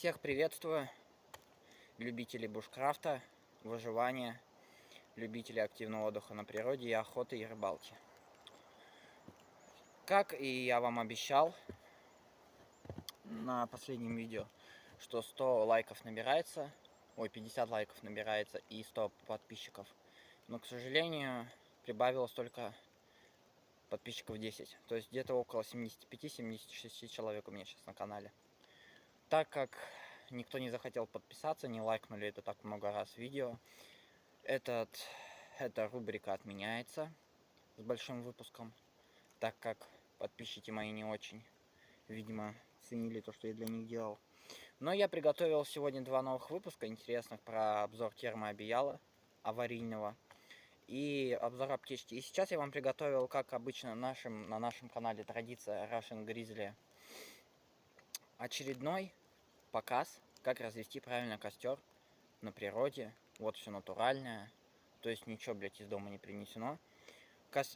Всех приветствую, любителей бушкрафта, выживания, любителей активного отдыха на природе и охоты и рыбалки. Как и я вам обещал на последнем видео, что 100 лайков набирается, 50 лайков набирается и 100 подписчиков. Но, к сожалению, прибавилось только подписчиков 10. То есть где-то около 75-76 человек у меня сейчас на канале. Так как никто не захотел подписаться, не лайкнули это так много раз видео, эта рубрика отменяется с большим выпуском, так как подписчики мои не очень, видимо, ценили то, что я для них делал. Но я приготовил сегодня 2 новых выпуска интересных про обзор термоодеяла аварийного и обзор аптечки. И сейчас я вам приготовил, как обычно на нашем канале традиция Russian Grizzly, очередной показ, как развести правильно костер на природе. Вот все натуральное, то есть ничего, блядь, из дома не принесено.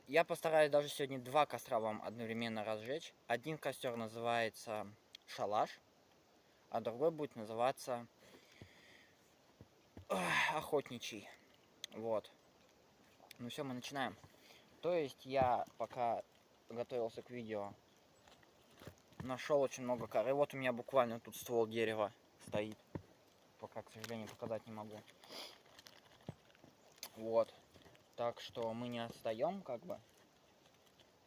Я постараюсь даже сегодня 2 костра вам одновременно разжечь. Один костер называется шалаш, а другой будет называться охотничий. Вот. Ну все, мы начинаем. То есть я, пока готовился к видео, нашел очень много коры. Вот у меня буквально тут ствол дерева стоит. Пока, к сожалению, показать не могу. Вот. Так что мы не отстаем, как бы.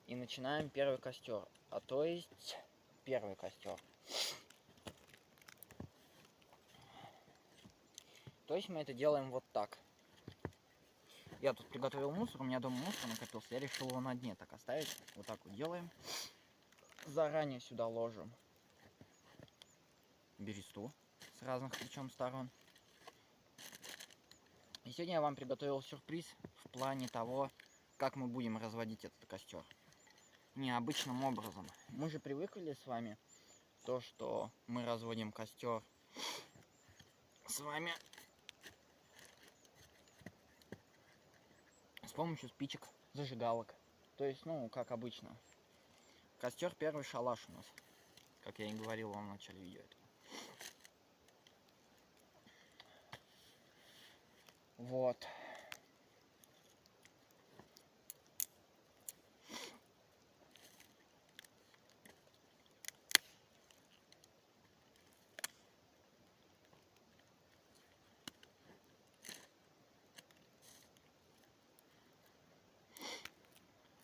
И начинаем первый костер. А то есть первый костер. То есть мы это делаем вот так. Я тут приготовил мусор, у меня дома мусор накопился. Я решил его на дне так оставить. Вот так вот делаем. Заранее сюда ложим бересту с разных причем сторон. И сегодня я вам приготовил сюрприз в плане того, как мы будем разводить этот костер. Необычным образом. Мы же привыкли с вами то, что мы разводим костер с вами с помощью спичек, зажигалок. То есть, ну, как обычно. Костер первый шалаш у нас, как я и говорил вам в начале видео. Вот.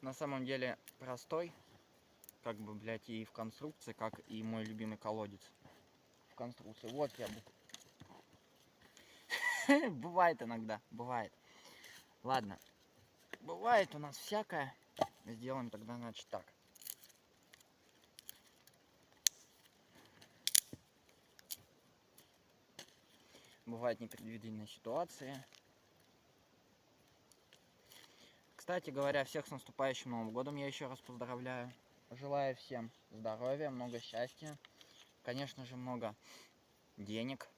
На самом деле простой, как бы, блядь, и в конструкции, как и мой любимый колодец в конструкции. Вот я бывает иногда, бывает. Ладно, бывает у нас всякое. Сделаем тогда, значит, так. Бывают непредвиденные ситуации. Кстати говоря, всех с наступающим Новым годом я еще раз поздравляю. Желаю всем здоровья, много счастья, конечно же, много денег.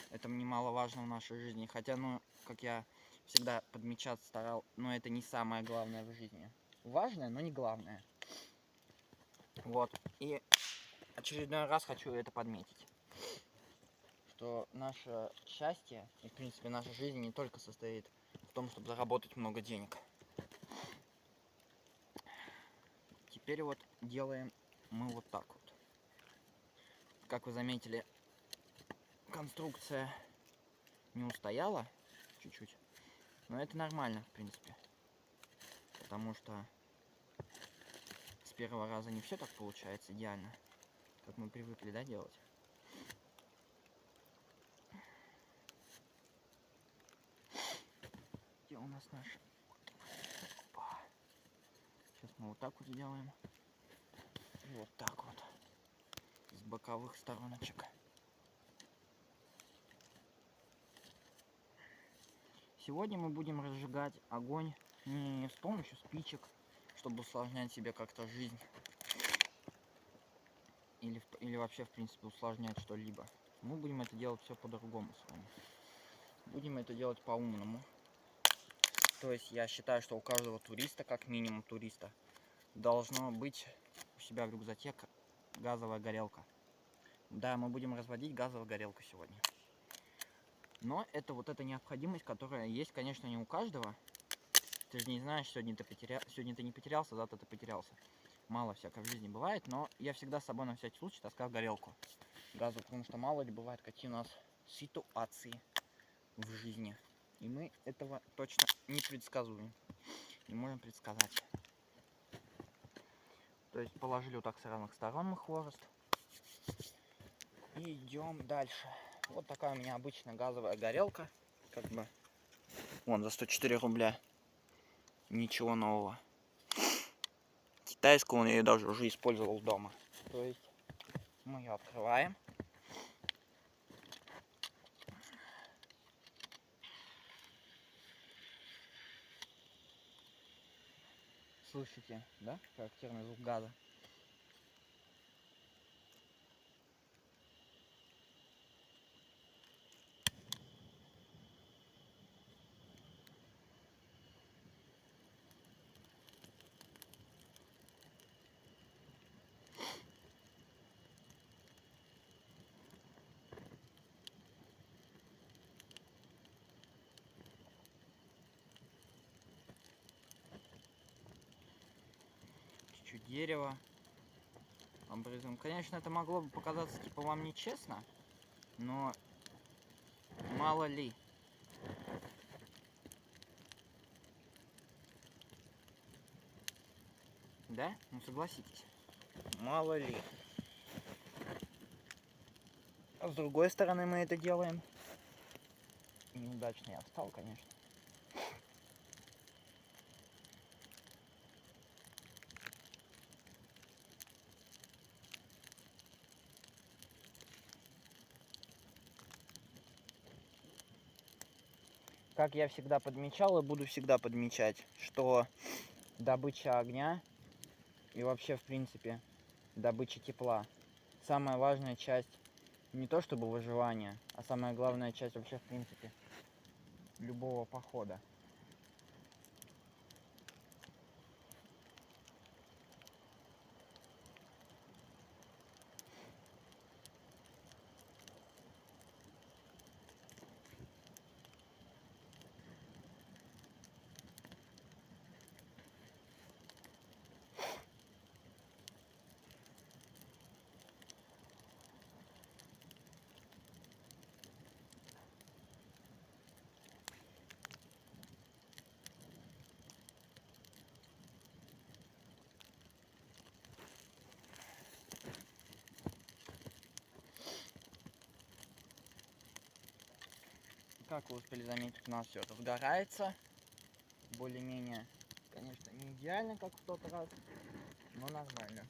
Это немаловажно в нашей жизни. Хотя, ну, как я всегда подмечать старал, но это не самое главное в жизни. Важное, но не главное. Вот. И очередной раз хочу это подметить. Что наше счастье и, в принципе, наша жизнь не только состоит в том, чтобы заработать много денег. Теперь вот делаем мы вот так вот. Как вы заметили, конструкция не устояла чуть-чуть. Но это нормально, в принципе. Потому что с первого раза не все так получается идеально, как мы привыкли, да, делать. Где у нас наш? Сейчас мы вот так вот сделаем. И вот так вот. С боковых стороночек. Сегодня мы будем разжигать огонь не с помощью спичек, чтобы усложнять себе как-то жизнь. Или вообще, в принципе, усложнять что-либо. Мы будем это делать все по-другому с вами. Будем это делать по-умному. То есть я считаю, что у каждого туриста, как минимум туриста, должно быть у себя в рюкзаке газовая горелка. Да, мы будем разводить газовую горелку сегодня. Но это вот эта необходимость, которая есть, конечно, не у каждого. Ты же не знаешь, сегодня ты не потерялся, завтра ты потерялся. Мало всякого в жизни бывает, но я всегда с собой на всякий случай таскаю горелку газу, потому что мало ли бывает, какие у нас ситуации в жизни. И мы этого точно не предсказуем, не можем предсказать. То есть положили вот так с разных сторон мы хворост. И идем дальше. Вот такая у меня обычная газовая горелка. Как бы вон за 104 рубля. Ничего нового. Китайскую он я даже уже использовал дома. То есть мы ее открываем. Слышите, да? Характерный звук газа. Чуть-чуть дерева обрызгаем. Конечно, это могло бы показаться типа вам нечестно, но мало ли. Да? Ну согласитесь. Мало ли. А с другой стороны мы это делаем. Неудачно я встал, конечно. Как я всегда подмечал и буду всегда подмечать, что добыча огня и вообще в принципе добыча тепла самая важная часть не то чтобы выживания, а самая главная часть вообще в принципе любого похода. Как вы успели заметить, у нас все разгорается. Более-менее, конечно, не идеально, как в тот раз, но нормально.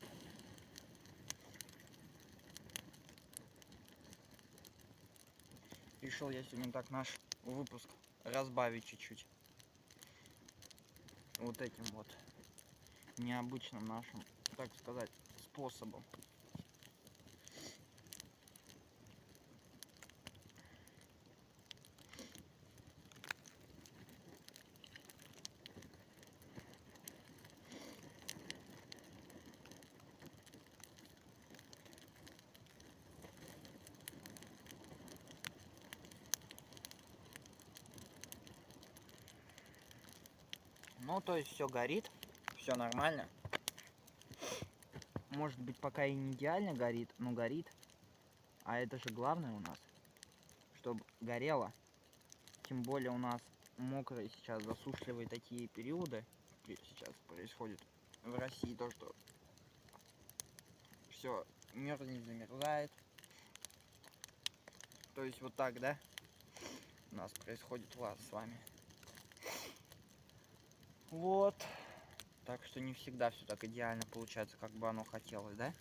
Решил я сегодня так наш выпуск разбавить чуть-чуть. Вот этим вот необычным нашим, так сказать, способом. Ну, то есть все горит, все нормально. Может быть, пока и не идеально горит, но горит. А это же главное у нас, чтобы горело. Тем более у нас мокрые сейчас засушливые такие периоды сейчас происходит в России, то что все мерзнет, замерзает. То есть вот так, да, у нас происходит у вас с вами. Вот. Так что не всегда все так идеально получается, как бы оно хотелось, да?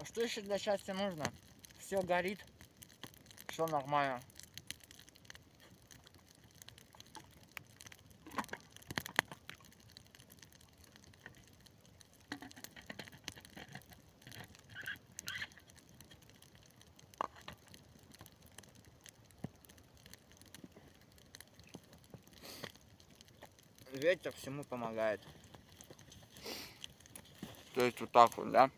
Что еще для счастья нужно? Все горит, все нормально. Ветер всему помогает. То есть вот так вот, да?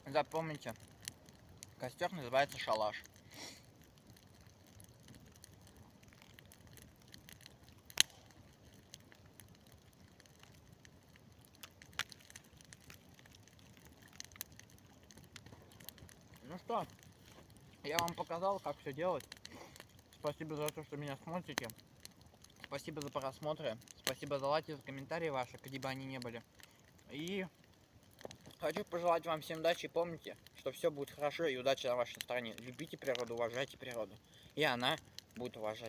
Запомните, костер называется шалаш. Ну что, я вам показал, как все делать. Спасибо за то, что меня смотрите. Спасибо за просмотры. Спасибо за лайки, за комментарии ваши, где бы они ни были. И хочу пожелать вам всем удачи. Помните, что все будет хорошо и удача на вашей стороне. Любите природу, уважайте природу. И она будет уважать.